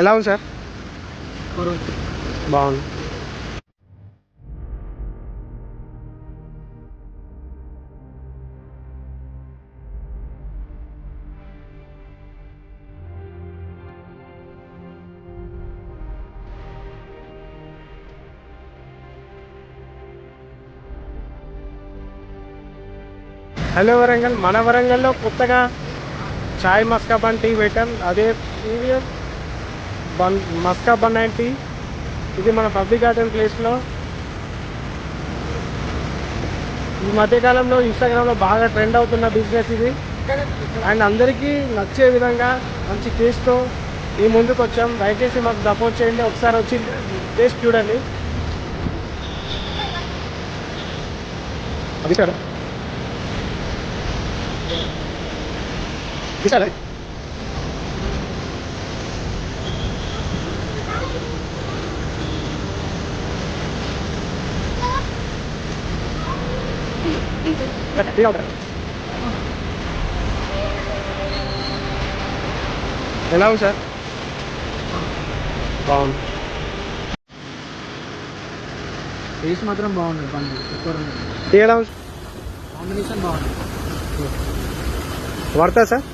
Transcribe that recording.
ఎలా ఉంది సార్? బాగుంది. హలో వరంగల్, మన వరంగల్లో కొత్తగా చాయ్ మస్కా బన్ టీ పెట్టాం. అదే premium bun maska bun and tea. ఇది మన పబ్లిక్ గార్డెన్ ప్లేస్లో ఈ మధ్యకాలంలో ఇన్స్టాగ్రామ్లో బాగా ట్రెండ్ అవుతున్న బిజినెస్ ఇది. అండ్ అందరికీ నచ్చే విధంగా మంచి టేస్ట్తో ఈ ముందుకు వచ్చాం. దయచేసి మాకు సపోర్ట్ చేయండి, ఒకసారి వచ్చి టేస్ట్ చూడండి. అది సార్ సరే ఎలా ఉంది సార్? బాగుంది. టేస్ట్ మాత్రం బాగుంది. బండి సూపర్ ఉంది. టీ ఎలా ఉంది? కాంబినేషన్ బాగుంది. పడతా సార్?